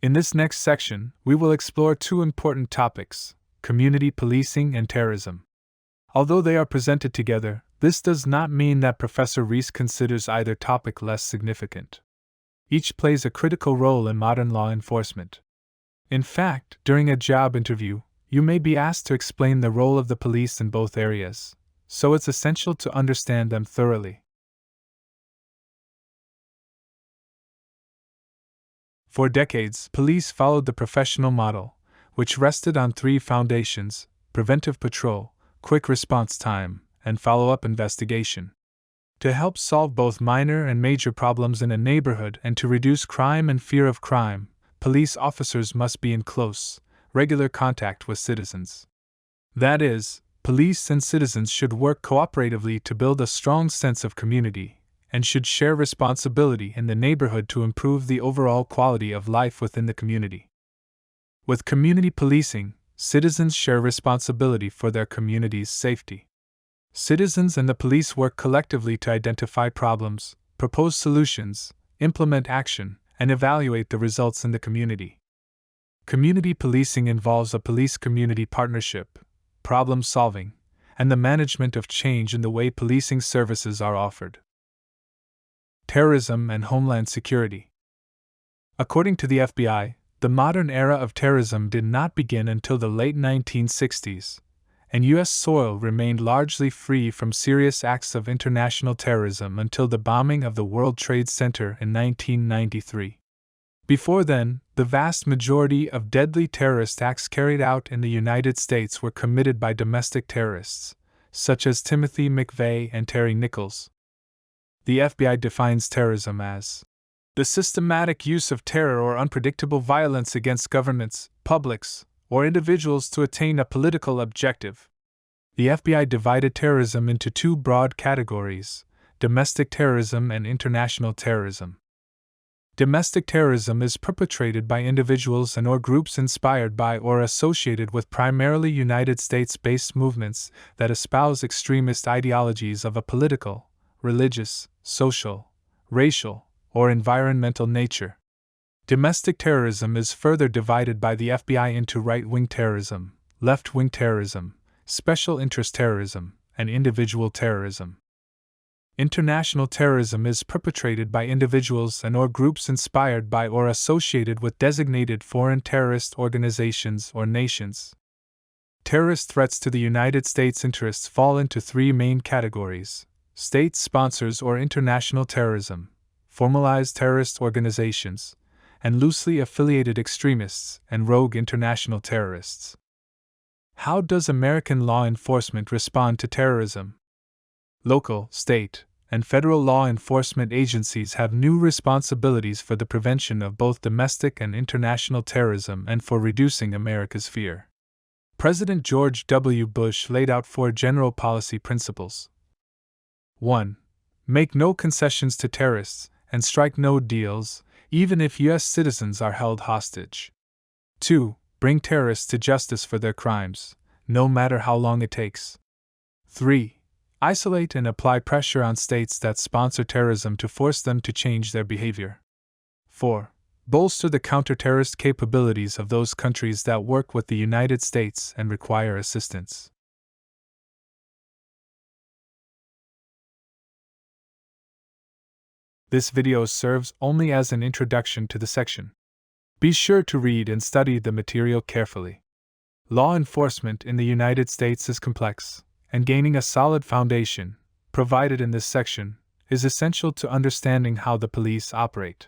In this next section, we will explore two important topics: community policing and terrorism. Although they are presented together, this does not mean that Professor Reese considers either topic less significant. Each plays a critical role in modern law enforcement. In fact, during a job interview, you may be asked to explain the role of the police in both areas, so it's essential to understand them thoroughly. For decades, police followed the professional model, which rested on three foundations: preventive patrol, quick response time, and follow-up investigation. To help solve both minor and major problems in a neighborhood and to reduce crime and fear of crime, police officers must be in close, regular contact with citizens. That is, police and citizens should work cooperatively to build a strong sense of community, and should share responsibility in the neighborhood to improve the overall quality of life within the community. With community policing, citizens share responsibility for their community's safety. Citizens and the police work collectively to identify problems, propose solutions, implement action, and evaluate the results in the community. Community policing involves a police-community partnership, problem solving, and the management of change in the way policing services are offered. Terrorism and Homeland Security. According to the FBI, the modern era of terrorism did not begin until the late 1960s, and U.S. soil remained largely free from serious acts of international terrorism until the bombing of the World Trade Center in 1993. Before then, the vast majority of deadly terrorist acts carried out in the United States were committed by domestic terrorists, such as Timothy McVeigh and Terry Nichols. The FBI defines terrorism as the systematic use of terror or unpredictable violence against governments, publics, or individuals to attain a political objective. The FBI divided terrorism into two broad categories: domestic terrorism and international terrorism. Domestic terrorism is perpetrated by individuals and/or groups inspired by or associated with primarily United States-based movements that espouse extremist ideologies of a political, religious, social, racial, or environmental nature. Domestic terrorism is further divided by the FBI into right-wing terrorism, left-wing terrorism, special interest terrorism, and individual terrorism. International terrorism is perpetrated by individuals and/or groups inspired by or associated with designated foreign terrorist organizations or nations. Terrorist threats to the United States' interests fall into three main categories: state sponsors or international terrorism, formalized terrorist organizations, and loosely affiliated extremists and rogue international terrorists. How does American law enforcement respond to terrorism? Local, state, and federal law enforcement agencies have new responsibilities for the prevention of both domestic and international terrorism and for reducing America's fear. President George W. Bush laid out four general policy principles. 1. Make no concessions to terrorists, and strike no deals, even if U.S. citizens are held hostage. 2. Bring terrorists to justice for their crimes, no matter how long it takes. 3. Isolate and apply pressure on states that sponsor terrorism to force them to change their behavior. 4. Bolster the counter-terrorist capabilities of those countries that work with the United States and require assistance. This video serves only as an introduction to the section. Be sure to read and study the material carefully. Law enforcement in the United States is complex, and gaining a solid foundation, provided in this section, is essential to understanding how the police operate.